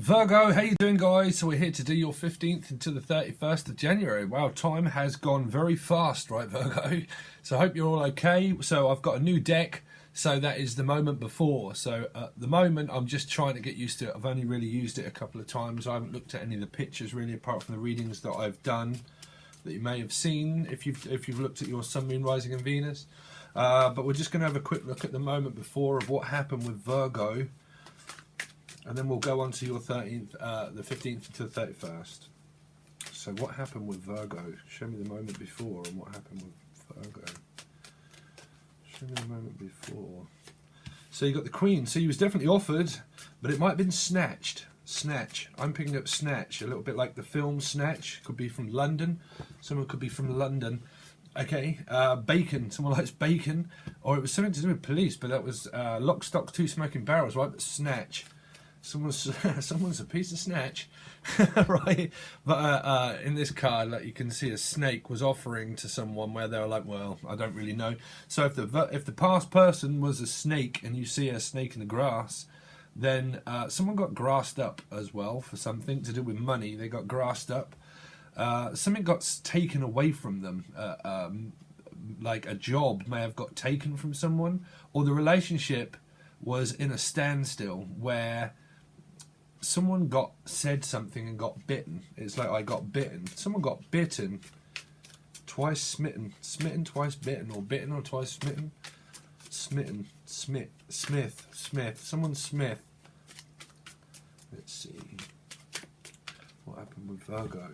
Virgo, how you doing, guys? So we're here to do your 15th into the 31st of January. Wow, time has gone very fast, right, Virgo? So I hope you're all okay. So I've got a new deck. So that is the moment before. So at the moment, I'm just trying to get used to it. I've only really used it a couple of times. I haven't looked at any of the pictures really, apart from the readings that I've done that you may have seen if you've looked at your Sun, Moon, Rising and Venus. But we're just going to have a quick look at the moment before of what happened with Virgo. And then we'll go on to your 13th, the 15th to the 31st. So what happened with Virgo? Show me the moment before and what happened with Virgo. Show me the moment before. So you got the Queen. So you was definitely offered, but it might have been snatched. Snatch. I'm picking up Snatch, a little bit like the film Snatch. Could be from London. Someone could be from London. Okay, bacon. Someone likes bacon. Or it was something to do with police, but that was Lock, Stock, Two Smoking Barrels, right? But Snatch. Someone's a piece of snatch, right? But in this card, like you can see, a snake was offering to someone where they were like, "Well, I don't really know." So if the past person was a snake and you see a snake in the grass, then someone got grassed up as well for something to do with money. They got grassed up. Something got taken away from them. Like a job may have got taken from someone, or the relationship was in a standstill where someone said something and got bitten. It's like I got bitten. Someone got bitten, twice smitten, smitten twice bitten, or bitten or twice smitten, smitten, Smith. Someone Smith. Let's see. What happened with Virgo?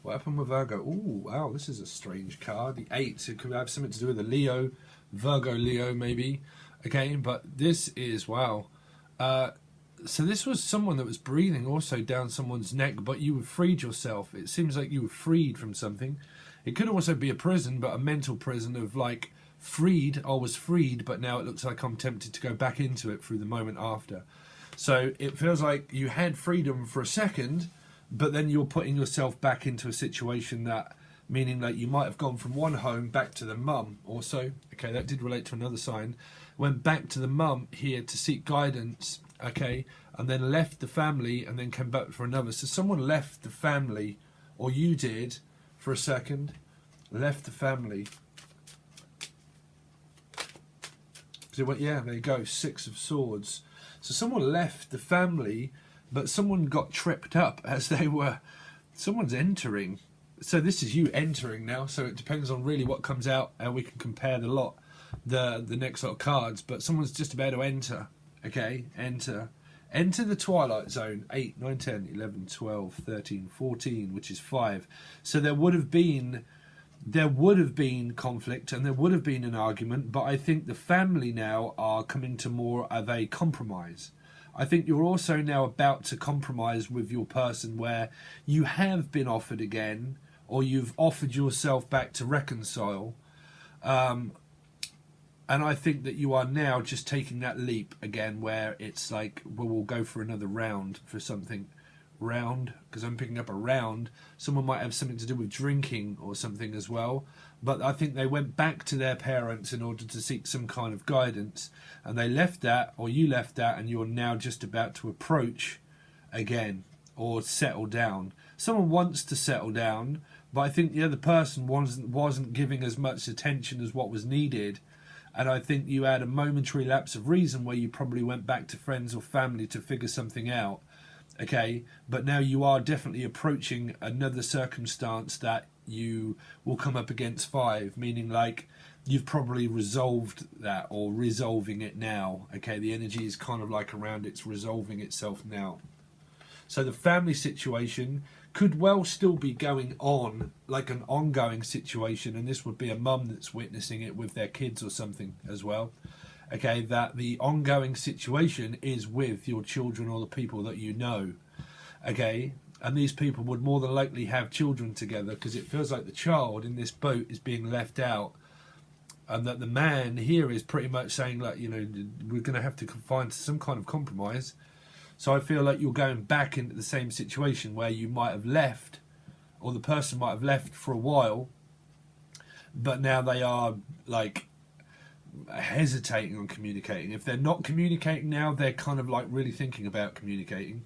What happened with Virgo? Ooh, wow, this is a strange card. The 8. It could have something to do with a Leo, Virgo, Leo, maybe. Okay, but this is, wow. So this was someone that was breathing also down someone's neck, but you freed yourself. It seems like you were freed from something. It could also be a prison, but a mental prison of like freed. I was freed, but now it looks like I'm tempted to go back into it through the moment after. So it feels like you had freedom for a second, but then you're putting yourself back into a situation that, meaning that you might have gone from one home back to the mum also. Okay, that did relate to another sign. Went back to the mum here to seek guidance, okay, and then left the family and then came back for another. So someone left the family, or you did, for a second, left the family. So it went, yeah, there you go, 6 of Swords. So someone left the family, but someone got tripped up as they were, someone's entering. So this is you entering now, so it depends on really what comes out, and we can compare the lot, the next lot of cards, but someone's just about to enter, okay, enter the Twilight Zone, 8, 9, 10, 11, 12, 13, 14, which is 5. So there would have been conflict and there would have been an argument, but I think the family now are coming to more of a compromise. I think you're also now about to compromise with your person where you have been offered again, or you've offered yourself back to reconcile. And I think that you are now just taking that leap again where it's like, well, we'll go for another round for something. Round, because I'm picking up a round. Someone might have something to do with drinking or something as well. But I think they went back to their parents in order to seek some kind of guidance. And they left that, or you left that, and you're now just about to approach again or settle down. Someone wants to settle down, but I think the other person wasn't giving as much attention as what was needed. And I think you had a momentary lapse of reason where you probably went back to friends or family to figure something out. Okay, but now you are definitely approaching another circumstance that you will come up against 5, meaning like you've probably resolved that or resolving it now. Okay, the energy is kind of like around it's resolving itself now. So the family situation could well still be going on, like an ongoing situation, and this would be a mum that's witnessing it with their kids or something as well. Okay, that the ongoing situation is with your children or the people that you know. Okay, and these people would more than likely have children together, because it feels like the child in this boat is being left out, and that the man here is pretty much saying, like, you know, we're going to have to find some kind of compromise. So I feel like you're going back into the same situation where you might have left, or the person might have left for a while, but now they are like hesitating on communicating. If they're not communicating now, they're kind of like really thinking about communicating.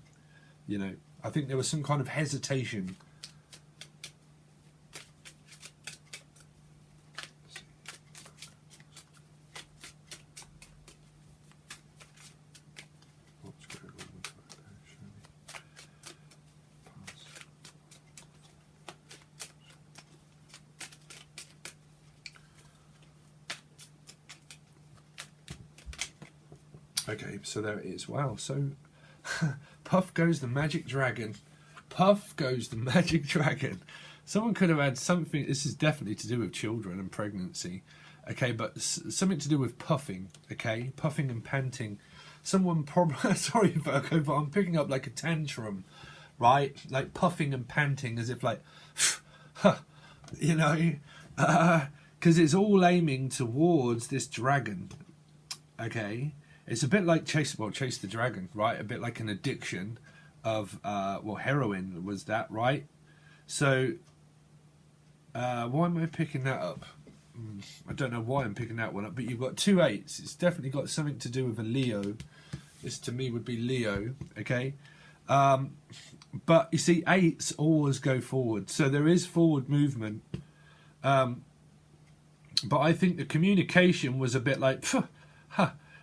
You know, I think there was some kind of hesitation. Okay, so there it is. Wow, so Puff goes the magic dragon. Puff goes the magic dragon. Someone could have had something. This is definitely to do with children and pregnancy. Okay, but something to do with puffing. Okay, puffing and panting. Someone probably, sorry Virgo, but I'm picking up like a tantrum, right? Like puffing and panting as if like, you know, because it's all aiming towards this dragon. Okay. It's a bit like Chase the Dragon, right? A bit like an addiction of, heroin was that, right? So, why am I picking that up? I don't know why I'm picking that one up, but you've got 2 8s. It's definitely got something to do with a Leo. This to me would be Leo, okay? But you see, 8s always go forward. So there is forward movement. But I think the communication was a bit like,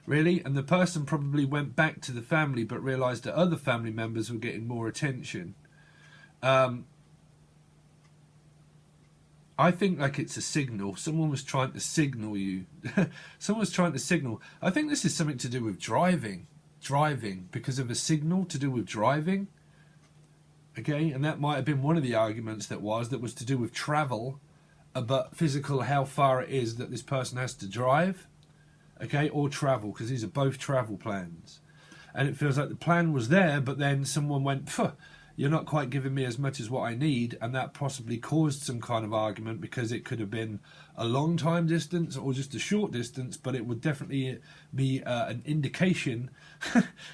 really? And the person probably went back to the family but realised that other family members were getting more attention. I think like it's a signal. Someone was trying to signal you. Someone was trying to signal. I think this is something to do with driving. Driving. Because of a signal to do with driving. Okay? And that might have been one of the arguments that was to do with travel. But physical, how far it is that this person has to drive. Okay, or travel, because these are both travel plans. And it feels like the plan was there, but then someone went, you're not quite giving me as much as what I need, and that possibly caused some kind of argument, because it could have been a long time distance or just a short distance, but it would definitely be an indication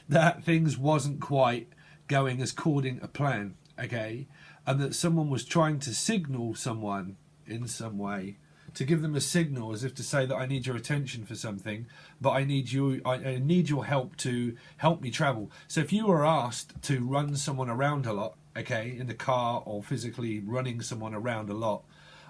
that things wasn't quite going as according a plan, okay? And that someone was trying to signal someone in some way, to give them a signal as if to say that I need your attention for something, but I need your help to help me travel. So if you were asked to run someone around a lot, okay, in the car or physically running someone around a lot,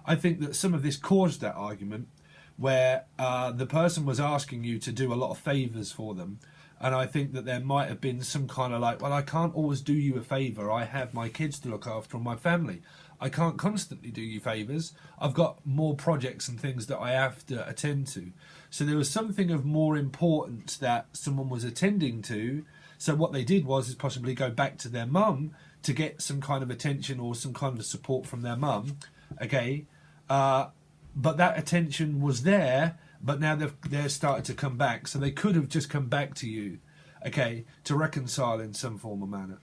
I think that some of this caused that argument where the person was asking you to do a lot of favours for them. And I think that there might have been some kind of like, well, I can't always do you a favour. I have my kids to look after and my family. I can't constantly do you favours. I've got more projects and things that I have to attend to. So there was something of more importance that someone was attending to. So what they did was possibly go back to their mum to get some kind of attention or some kind of support from their mum. Okay. But that attention was there, but now they're started to come back. So they could have just come back to you, okay, to reconcile in some form or manner.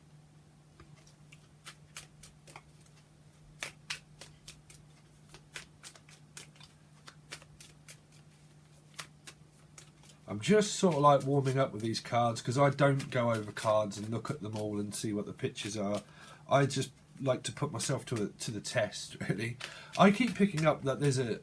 I'm just sort of like warming up with these cards because I don't go over cards and look at them all and see what the pictures are. I just like to put myself to the test, really. I keep picking up that there's a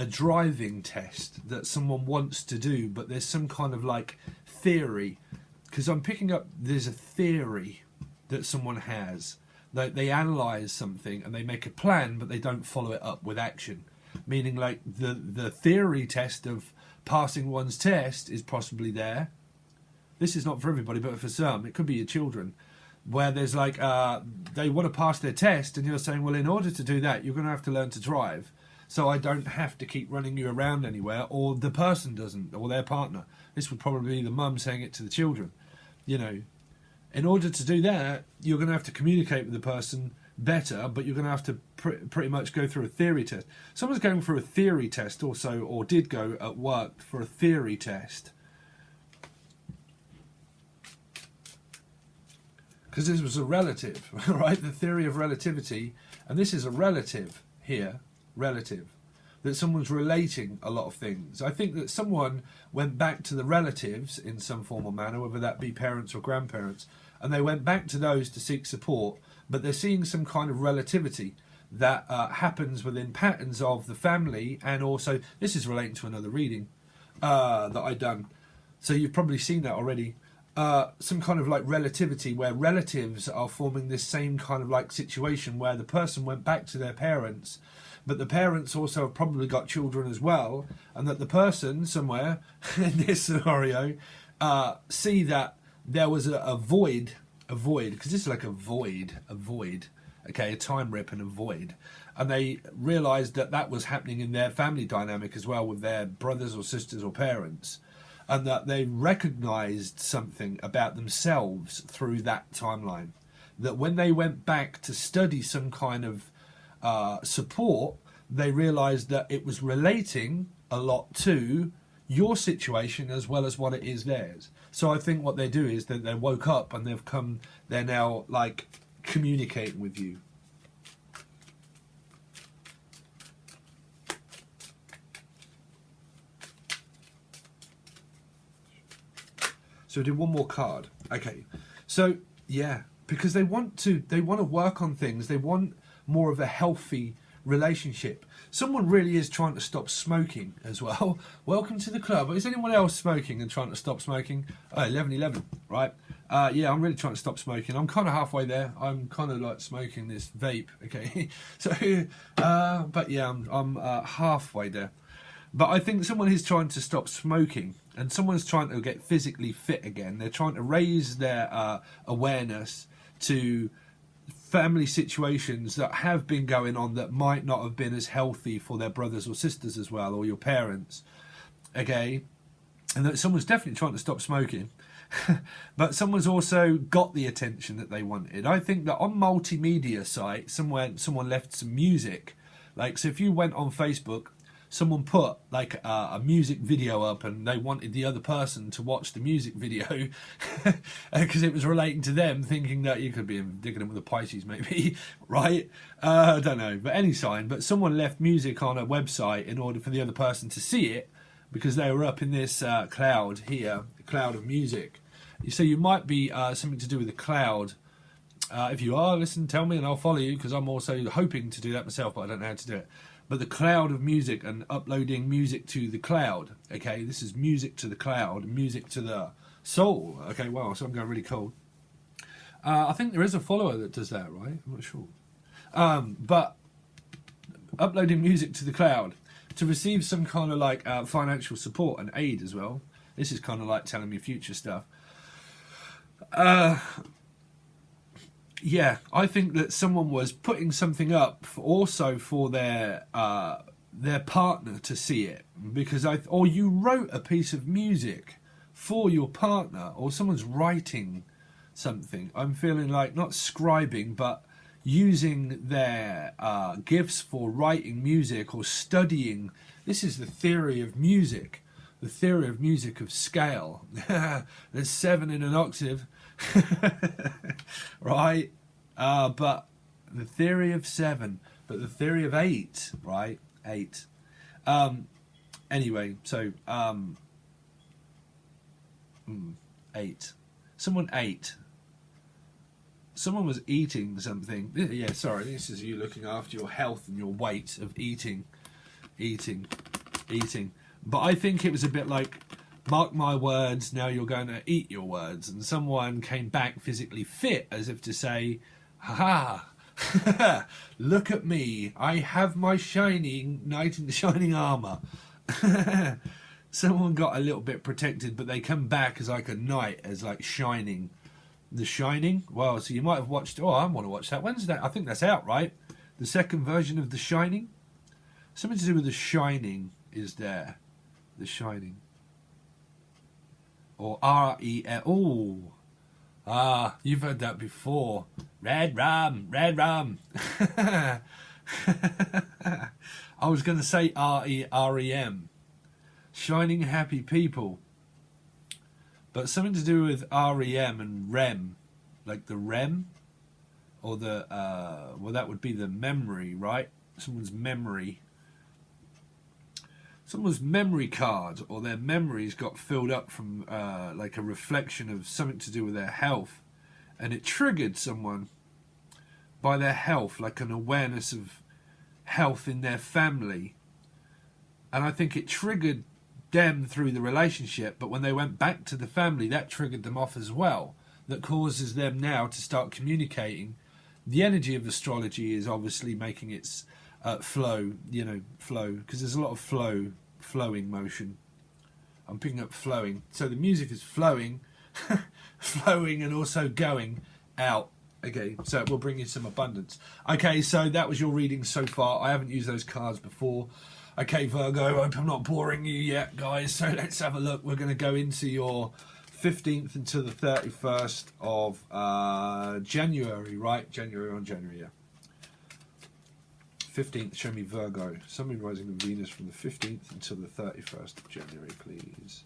driving test that someone wants to do, but there's some kind of like theory, because I'm picking up there's a theory that someone has. They analyse something and they make a plan, but they don't follow it up with action. Meaning like the theory test of passing one's test is possibly there. This is not for everybody, but for some, it could be your children, where there's like they want to pass their test and you're saying, well, in order to do that, you're going to have to learn to drive. So I don't have to keep running you around anywhere, or the person doesn't, or their partner. This would probably be the mum saying it to the children. You know, in order to do that, you're going to have to communicate with the person better, but you're going to have to pretty much go through a theory test. Someone's going through a theory test also, or did go at work for a theory test. Because this was a relative, right? The theory of relativity, and this is a relative here, relative, that someone's relating a lot of things. I think that someone went back to the relatives in some form or manner, whether that be parents or grandparents, and they went back to those to seek support, but they're seeing some kind of relativity that happens within patterns of the family, and also, this is relating to another reading that I've done, so you've probably seen that already. some kind of like relativity where relatives are forming this same kind of like situation where the person went back to their parents, but the parents also have probably got children as well, and that the person somewhere in this scenario see that there was a void, because this is like a void, okay, a time rip and a void, and they realised that that was happening in their family dynamic as well with their brothers or sisters or parents, and that they recognised something about themselves through that timeline. That when they went back to study some kind of support, they realised that it was relating a lot to your situation as well as what it is theirs. So I think what they do is that they woke up and they're now like communicating with you. So we do one more card. Okay. So yeah, because they want to work on things. They want more of a healthy relationship. Someone really is trying to stop smoking as well. Welcome to the club. Is anyone else smoking and trying to stop smoking? Oh, 11:11, right? Yeah, I'm really trying to stop smoking. I'm kind of halfway there. I'm kind of like smoking this vape. Okay, so but yeah, I'm halfway there. But I think someone is trying to stop smoking, and someone's trying to get physically fit again. They're trying to raise their awareness to family situations that have been going on that might not have been as healthy for their brothers or sisters as well, or your parents. Okay, and that someone's definitely trying to stop smoking. But someone's also got the attention that they wanted. I think that on multimedia site, someone left some music. Like, so if you went on Facebook, someone put like a music video up and they wanted the other person to watch the music video because it was relating to them, thinking that you could be digging them with a Pisces maybe, right? I don't know, but any sign. But someone left music on a website in order for the other person to see it because they were up in this cloud here, the cloud of music. So you might be something to do with the cloud. If you are, listen, tell me and I'll follow you, because I'm also hoping to do that myself, but I don't know how to do it. But the cloud of music and uploading music to the cloud. Okay, this is music to the cloud, music to the soul. Okay, wow, so I'm going really cold. I think there is a follower that does that, right? I'm not sure. But uploading music to the cloud to receive some kind of like financial support and aid as well. This is kind of like telling me future stuff. Yeah, I think that someone was putting something up also for their partner to see it, because or you wrote a piece of music for your partner, or someone's writing something. I'm feeling like not scribing, but using their gifts for writing music or studying. This is the theory of music. The theory of music of scale. There's 7 in an octave. Right? But the theory of 7, but the theory of 8, right? 8. Anyway, so 8. Someone ate. Someone was eating something. Yeah, sorry, this is you looking after your health and your weight of eating. But I think it was a bit like, mark my words, now you're going to eat your words. And someone came back physically fit, as if to say, ha ha, look at me, I have my shining knight in the shining armour. Someone got a little bit protected, but they come back as like a knight, as like shining. The Shining? Well, so you might have watched, I want to watch that. When's that? I think that's out, right? The second version of The Shining? Something to do with The Shining is there. The Shining. Or R-E-L. Oh. You've heard that before. Red rum, red rum. I was going to say R-E-R-E-M. Shining happy people. But something to do with REM and REM. Like the REM? Or the, well, that would be the memory, right? Someone's memory. Someone's memory card, or their memories got filled up from like a reflection of something to do with their health, and it triggered someone by their health, like an awareness of health in their family, and I think it triggered them through the relationship, but when they went back to the family, that triggered them off as well. That causes them now to start communicating. The energy of astrology is obviously making its flow, because there's a lot of flowing motion. I'm picking up flowing. So the music is flowing, flowing and also going out. Okay, so it will bring you some abundance. Okay, so that was your reading so far. I haven't used those cards before. Okay, Virgo, I hope I'm not boring you yet, guys. So let's have a look. We're going to go into your 15th until the 31st of January, right? January, yeah. 15th, show me Virgo. Sun, Moon, Rising and Venus from the 15th until the 31st of January, please.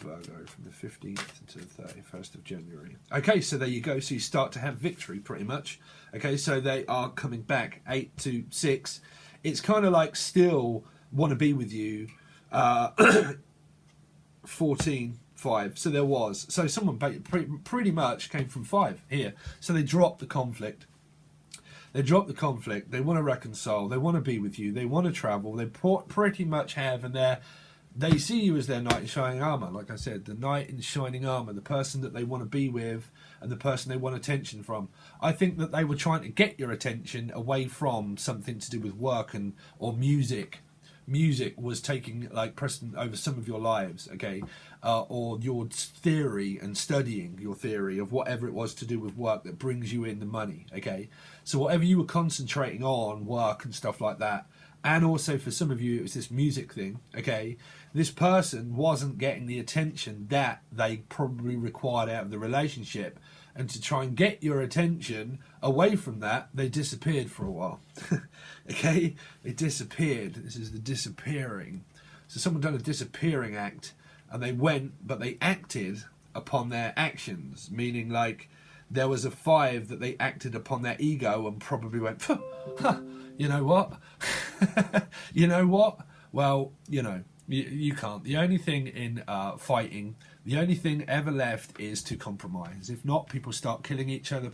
Virgo from the 15th until the 31st of January. Okay, so there you go. So you start to have victory, pretty much. Okay, so they are coming back 8 to 6. It's kind of like still want to be with you. 14, 5. So there was. So someone pretty much came from 5 here. So they dropped the conflict. They drop the conflict. They want to reconcile. They want to be with you. They want to travel. They pretty much have, and they see you as their knight in shining armor. Like I said, the knight in shining armor, the person that they want to be with, and the person they want attention from. I think that they were trying to get your attention away from something to do with work or music. Music was taking like precedent over some of your lives, okay, or your theory and studying your theory of whatever it was to do with work that brings you in the money, okay. So whatever you were concentrating on, work and stuff like that, and also for some of you it was this music thing, okay. This person wasn't getting the attention that they probably required out of the relationship, and to try and get your attention away from that, they disappeared for a while. Okay, they disappeared. This is the disappearing. So someone done a disappearing act, and they went, but they acted upon their actions, meaning like there was a 5 that they acted upon their ego and probably went, you know what? You know what? Well, you can't. The only thing in fighting, the only thing ever left is to compromise. If not, people start killing each other.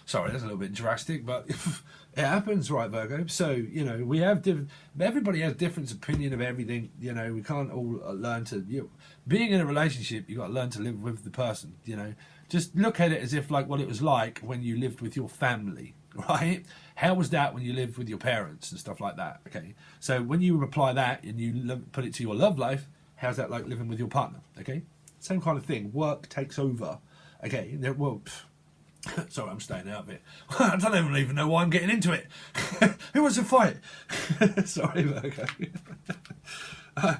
Sorry, that's a little bit drastic, but it happens, right, Virgo? So, we have different, everybody has different opinion of everything. We can't all learn to, being in a relationship, you've got to learn to live with the person, Just look at it as if like what it was like when you lived with your family, right? How was that when you lived with your parents and stuff like that? Okay, so when you apply that and you put it to your love life, how's that like living with your partner? Okay, same kind of thing. Work takes over. Okay, sorry, I'm staying out of it. I don't even know why I'm getting into it. Who wants to fight? Sorry, Virgo. I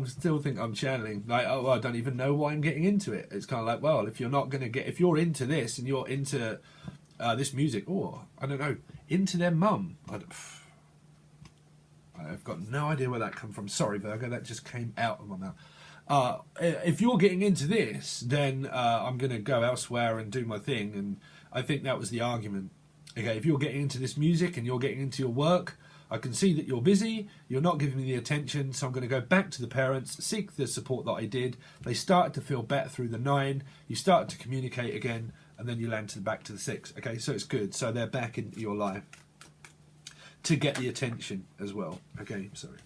still think I'm channeling. Like, I don't even know why I'm getting into it. It's kind of like, well, if you're into this and you're into this music, or I don't know, into their mum. I've got no idea where that come from. Sorry, Virgo, that just came out of my mouth. If you're getting into this, then I'm going to go elsewhere and do my thing. And I think that was the argument. Okay, if you're getting into this music and you're getting into your work, I can see that you're busy, you're not giving me the attention, so I'm going to go back to the parents, seek the support that I did. They started to feel better through the 9, you started to communicate again, and then you land back to the 6. Okay, so it's good. So they're back into your life to get the attention as well. Okay, sorry.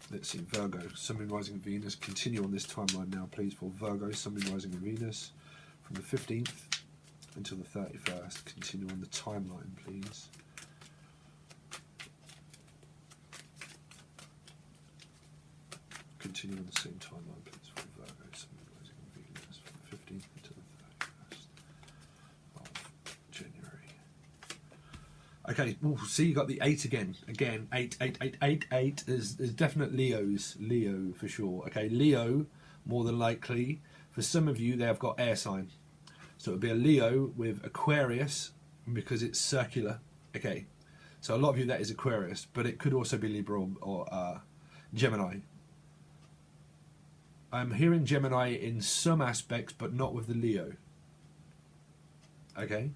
Let's see, Virgo, Sun, Moon, Rising, and Venus. Continue on this timeline now, please, for Virgo, Sun, Moon, Rising, and Venus. From the 15th until the 31st. Continue on the timeline, please. Continue on the same timeline, please, for Virgo, Sun, Moon, Rising, and Venus. From the 15th until the 31st of January. Okay, see, you got the 8 again. Again, 8, 8, 8, 8, 8. There's definite Leo for sure. Okay, Leo, more than likely. For some of you, they have got air sign. So it would be a Leo with Aquarius, because it's circular. Okay, so a lot of you, that is Aquarius, but it could also be Libra or Gemini. I'm hearing Gemini in some aspects, but not with the Leo. Okay,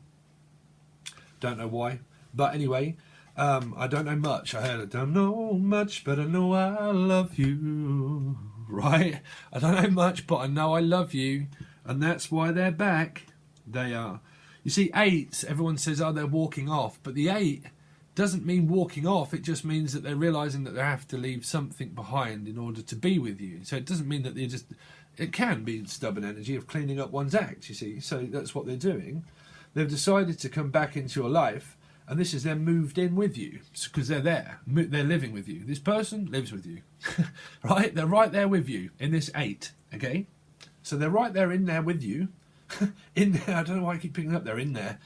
don't know why. But anyway, I don't know much. I don't know much, but I know I love you. Right? I don't know much, but I know I love you. And that's why they're back. They are. You see, 8s, everyone says, oh, they're walking off. But the 8 doesn't mean walking off. It just means that they're realizing that they have to leave something behind in order to be with you. So it doesn't mean that they're just, it can be stubborn energy of cleaning up one's act, you see. So that's what they're doing. They've decided to come back into your life, and this is them moved in with you because they're there. They're living with you. This person lives with you, right? They're right there with you in this 8, okay? So they're right there in there with you. In there, I don't know why I keep picking up, they're in there.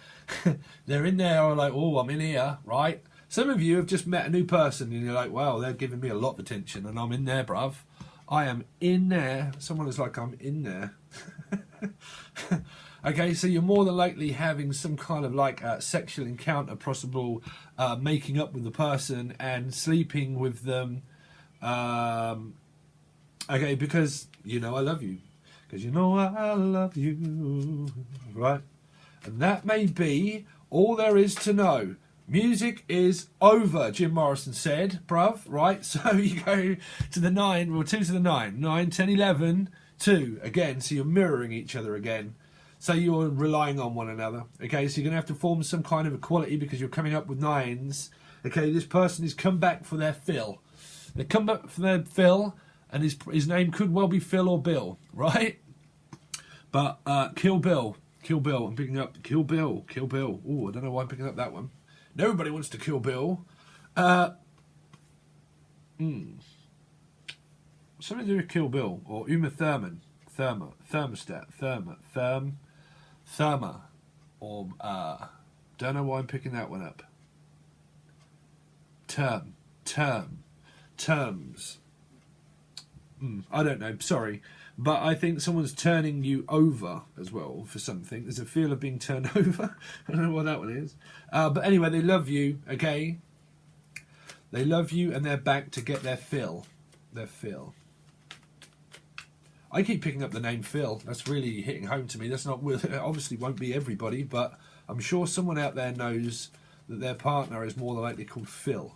They're in there, or like, oh, I'm in here, right? Some of you have just met a new person, and you're like, wow, they're giving me a lot of attention, and I'm in there, bruv. I am in there. Someone is like, I'm in there. Okay, so you're more than likely having some kind of like sexual encounter, possible making up with the person and sleeping with them. Okay, because you know I love you. Because you know I love you. Right? And that may be all there is to know. Music is over, Jim Morrison said, bruv, right? So you go to the 9, well, 2 to the 9, 9, 10, 11, 2, again, so you're mirroring each other again. So you're relying on one another, okay? So you're going to have to form some kind of equality because you're coming up with 9s, okay? This person has come back for their fill. They come back for their fill, and his name could well be Phil or Bill, right? But Kill Bill, I'm picking up Kill Bill. Oh, I don't know why I'm picking up that one. Nobody wants to kill Bill. Something to do with Kill Bill or Uma Thurman. Thermostat. Therma. Or, don't know why I'm picking that one up. Terms. I don't know, sorry. But I think someone's turning you over as well for something. There's a feel of being turned over. I don't know what that one is. But anyway, they love you, okay? They love you and they're back to get their fill. I keep picking up the name Phil. That's really hitting home to me. That's not, obviously won't be everybody, but I'm sure someone out there knows that their partner is more than likely called Phil.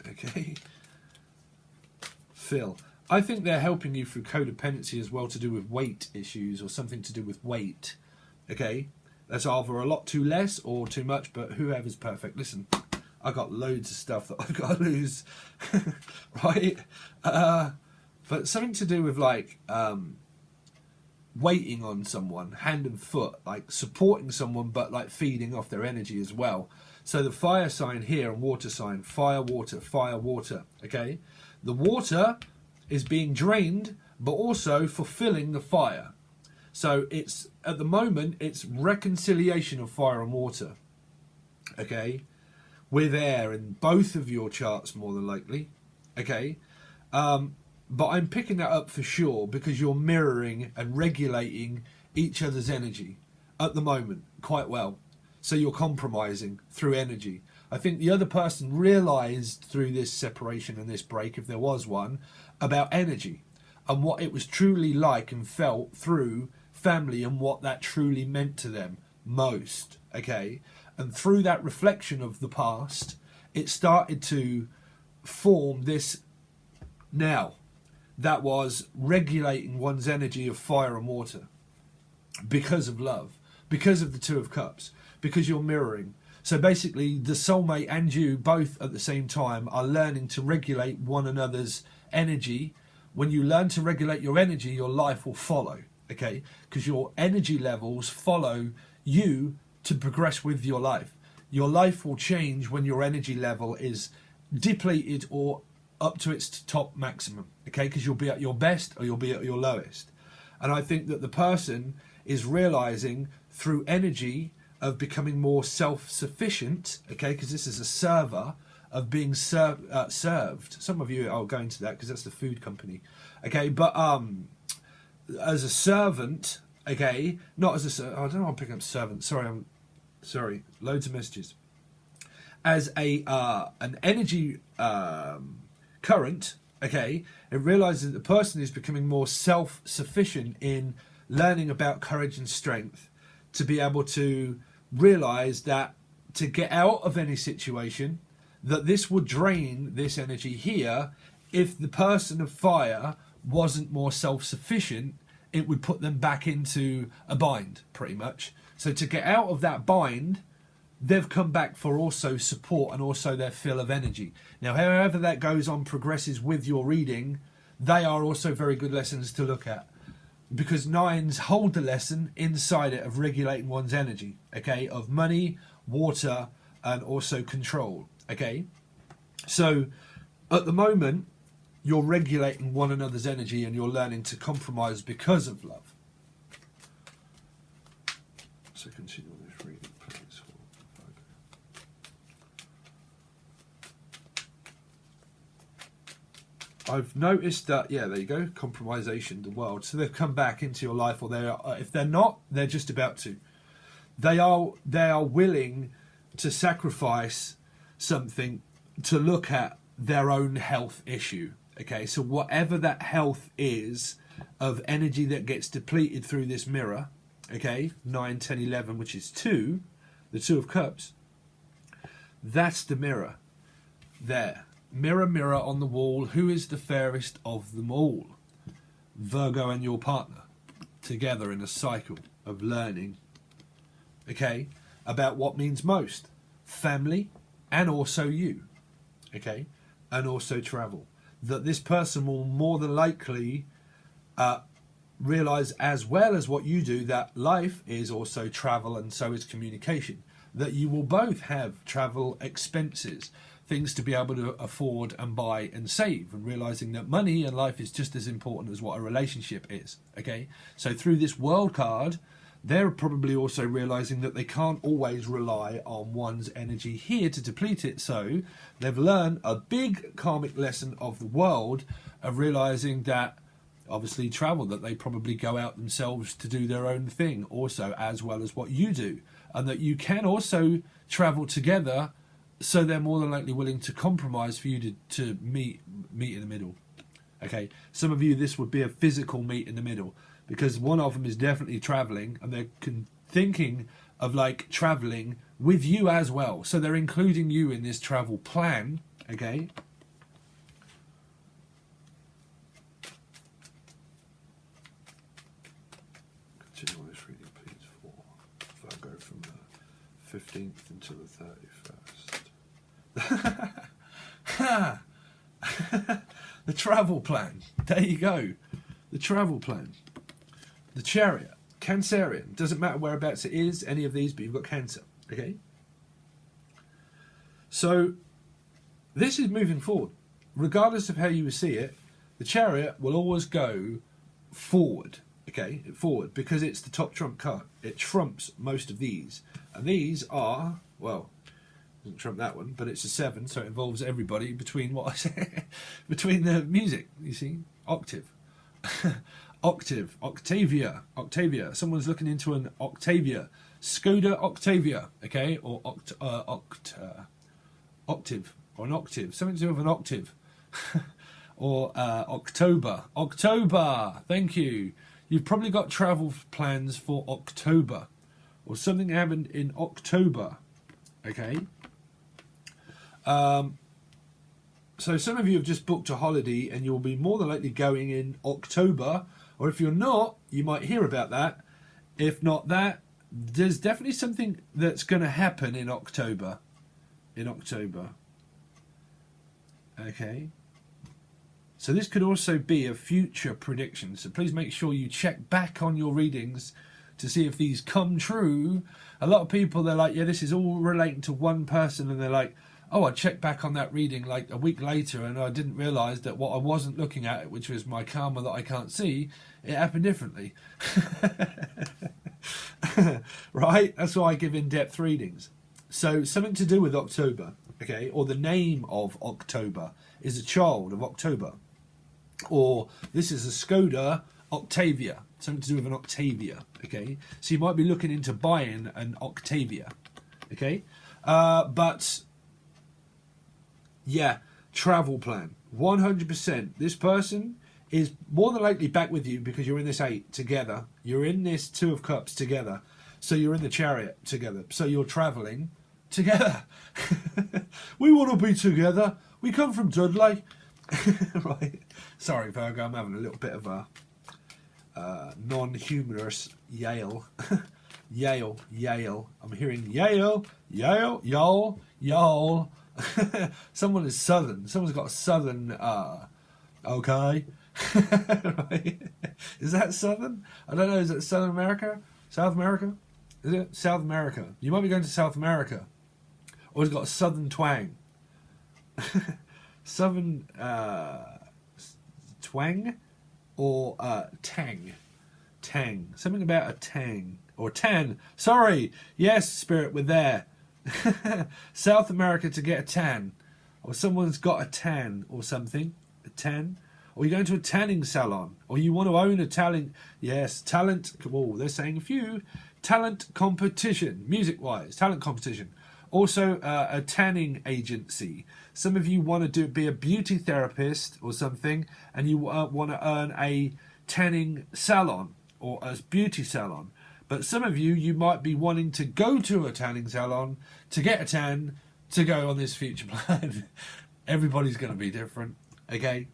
Okay? Phil. I think they're helping you through codependency as well, to do with weight issues or something to do with weight. Okay? That's either a lot too less or too much, but whoever's perfect. Listen, I got loads of stuff that I've got to lose. Right? But something to do with like waiting on someone, hand and foot, like supporting someone, but like feeding off their energy as well. So the fire sign here and water sign, fire, water, okay? The water is being drained, but also fulfilling the fire. So it's, at the moment, it's reconciliation of fire and water, okay? With air in both of your charts, more than likely, okay? But I'm picking that up for sure because you're mirroring and regulating each other's energy at the moment quite well. So you're compromising through energy. I think the other person realised through this separation and this break, if there was one, about energy and what it was truly like and felt through family and what that truly meant to them most, okay? And through that reflection of the past, it started to form this now that was regulating one's energy of fire and water because of love, because of the 2 of Cups, because you're mirroring. So basically the soulmate and you both at the same time are learning to regulate one another's energy. When you learn to regulate your energy, your life will follow, okay? Because your energy levels follow you to progress with your life. Your life will change when your energy level is depleted or up to its top maximum, okay? Because you'll be at your best or you'll be at your lowest. And I think that the person is realizing through energy of becoming more self-sufficient, okay? Because this is a server of being served. Some of you are going to that because that's the food company, okay? But as a servant, okay? Not as a, I don't know, I'm picking up servant. Sorry, loads of messages. As a an energy current, okay, it realizes that the person is becoming more self-sufficient in learning about courage and strength to be able to realize that to get out of any situation, that this would drain this energy here. If the person of fire wasn't more self-sufficient, it would put them back into a bind, pretty much. So to get out of that bind, they've come back for also support and also their fill of energy. Now, however that goes on, progresses with your reading, they are also very good lessons to look at, because nines hold the lesson inside it of regulating one's energy, okay, of money, water, and also control, okay. So at the moment, you're regulating one another's energy and you're learning to compromise because of love. So continue on this reading, please. I've noticed that, yeah, there you go, compromisation, the world. So they've come back into your life, or they are, if they're not, they're just about to. They are willing to sacrifice something to look at their own health issue. Okay, so whatever that health is of energy that gets depleted through this mirror, okay, 9, 10, 11, which is 2, the 2 of Cups, that's the mirror there. Mirror, mirror on the wall, who is the fairest of them all? Virgo and your partner, together in a cycle of learning, okay, about what means most. Family, and also you, okay, and also travel. That this person will more than likely realise, as well as what you do, that life is also travel and so is communication. That you will both have travel expenses, things to be able to afford and buy and save, and realising that money and life is just as important as what a relationship is, okay? So through this world card, they're probably also realising that they can't always rely on one's energy here to deplete it. So they've learned a big karmic lesson of the world of realising that, obviously, travel, that they probably go out themselves to do their own thing also, as well as what you do, and that you can also travel together. So they're more than likely willing to compromise for you to meet in the middle. Okay, some of you, this would be a physical meet in the middle, because one of them is definitely traveling, and they're thinking of like traveling with you as well. So they're including you in this travel plan. Okay. Continue on this reading, please, for Virgo from the 15th until the 31st. The travel plan. There you go. The travel plan. The Chariot. Cancerian. Doesn't matter whereabouts it is, any of these, but you've got Cancer. Okay? So, this is moving forward. Regardless of how you see it, the Chariot will always go forward. Okay? Forward. Because it's the top trump card. It trumps most of these. And these are, well, doesn't trump that one, but it's a 7, so it involves everybody between what I say, between the music, you see, octave. Octave, Octavia. Someone's looking into an Octavia, Skoda Octavia, okay, or octave, or an octave, something to do with an octave, or October. Thank you. You've probably got travel plans for October, or something happened in October, okay. So some of you have just booked a holiday and you'll be more than likely going in October, or if you're not, you might hear about that. If not that, there's definitely something that's going to happen in October. Okay. So this could also be a future prediction. So please make sure you check back on your readings to see if these come true. A lot of people, they're like, yeah, this is all relating to one person, and they're like, oh, I checked back on that reading like a week later and I didn't realise that what I wasn't looking at, which was my karma that I can't see, it happened differently. Right? That's why I give in-depth readings. So something to do with October, okay, or the name of October is a child of October. Or this is a Skoda Octavia, something to do with an Octavia, okay? So you might be looking into buying an Octavia, okay? But yeah, travel plan, 100%. This person is more than likely back with you because you're in this 8 together. You're in this 2 of Cups together. So you're in the Chariot together. So you're travelling together. We want to be together. We come from Dudley. Right. Sorry, Virgo, I'm having a little bit of a non-humorous Yale. Yale, Yale. I'm hearing Yale, Yale, y'all, y'all. Someone is southern. Someone's got a southern, okay. Right. Is that southern? I don't know. Is it Southern America? South America? Is it? South America. You might be going to South America. Or it's got a southern twang. Southern, twang or tang. Tang. Something about a tang. Or tan. Sorry. Yes, Spirit, we're there. South America to get a tan. Or someone's got a tan or something. A tan. Or you're going to a tanning salon. Or you want to own a talent. Yes, talent. Oh, they're saying a few. Talent competition. Music-wise. Talent competition. Also, a tanning agency. Some of you want to be a beauty therapist or something, and you want to earn a tanning salon or a beauty salon. But some of you might be wanting to go to a tanning salon to get a tan to go on this future plan. Everybody's going to be different, okay?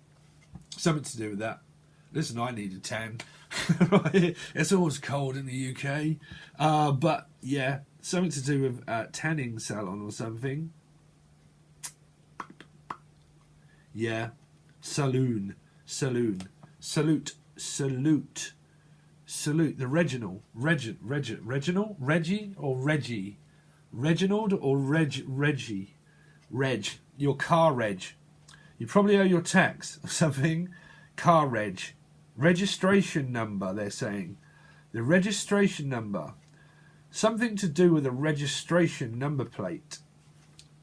Something to do with that. Listen, I need a tan. Right? It's always cold in the UK. But, yeah, something to do with tanning salon or something. Yeah. Saloon. Salute. The Reginald. Reginald? Reggie or Reggie? Reginald or Reggie? Reg. Your car reg. You probably owe your tax or something. Car reg. Registration number, they're saying. The registration number. Something to do with a registration number plate.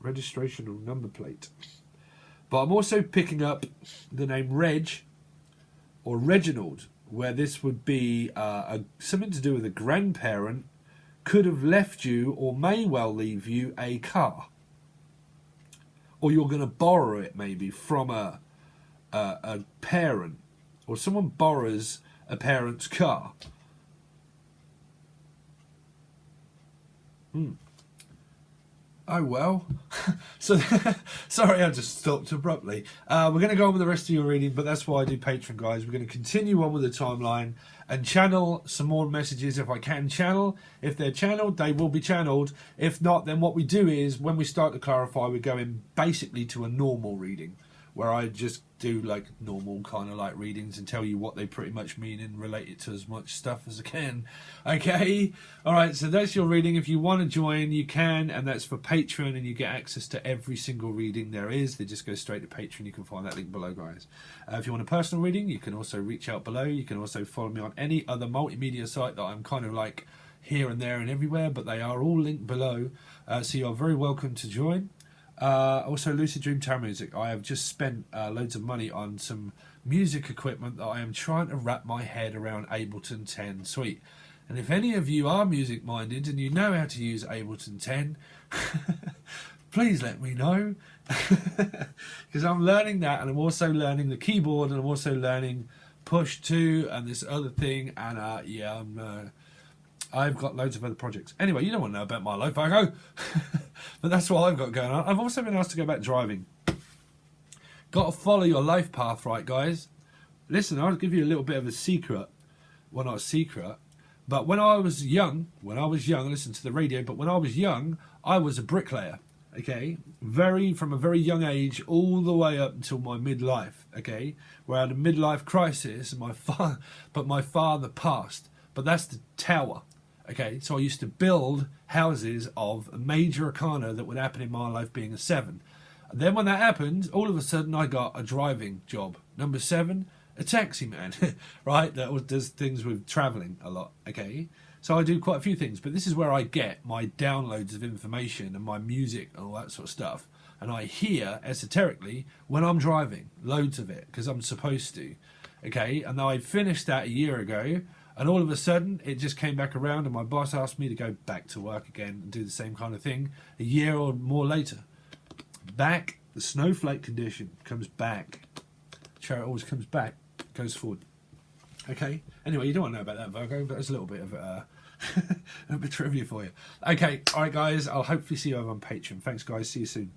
Registration or number plate. But I'm also picking up the name Reg or Reginald, where this would be something to do with a grandparent could have left you or may well leave you a car. Or you're going to borrow it maybe from a parent. Or someone borrows a parent's car. Oh, well. So, sorry, I just stopped abruptly. We're going to go on with the rest of your reading, but that's why I do Patreon, guys. We're going to continue on with the timeline and channel some more messages if I can channel. If they're channeled, they will be channeled. If not, then what we do is, when we start to clarify, we're going basically to a normal reading, where I just do like normal kind of like readings and tell you what they pretty much mean and relate it to as much stuff as I can. Okay? Alright, so that's your reading. If you want to join, you can, and that's for Patreon, and you get access to every single reading there is. They just go straight to Patreon. You can find that link below, guys. If you want a personal reading, you can also reach out below. You can also follow me on any other multimedia site that I'm kind of like here and there and everywhere, but they are all linked below. So you're very welcome to join. Also, Lucid Dream Tarot Music. I have just spent loads of money on some music equipment that I am trying to wrap my head around Ableton 10 Suite. And if any of you are music minded and you know how to use Ableton 10, please let me know. Because I'm learning that, and I'm also learning the keyboard, and I'm also learning Push 2 and this other thing. And yeah, I've got loads of other projects. Anyway, you don't want to know about my life, Virgo. But that's what I've got going on. I've also been asked to go back driving. Got to follow your life path, right, guys? Listen, I'll give you a little bit of a secret. Well, not a secret. But when I was young, I listened to the radio, but when I was young, I was a bricklayer. Okay? From a very young age, all the way up until my midlife. Okay? Where I had a midlife crisis, and my father passed. But that's the tower. Okay, so I used to build houses of major arcana that would happen in my life being a 7. And then when that happened, all of a sudden I got a driving job. Number 7, a taxi man, right? That does things with travelling a lot, okay? So I do quite a few things, but this is where I get my downloads of information and my music and all that sort of stuff. And I hear, esoterically, when I'm driving, loads of it, because I'm supposed to, okay? And I finished that a year ago. And all of a sudden, it just came back around, and my boss asked me to go back to work again and do the same kind of thing a year or more later. Back, the snowflake condition comes back. Chariot always comes back, goes forward. Okay? Anyway, you don't want to know about that, Virgo, but it's a little bit of a bit of trivia for you. Okay, alright, guys, I'll hopefully see you over on Patreon. Thanks, guys. See you soon.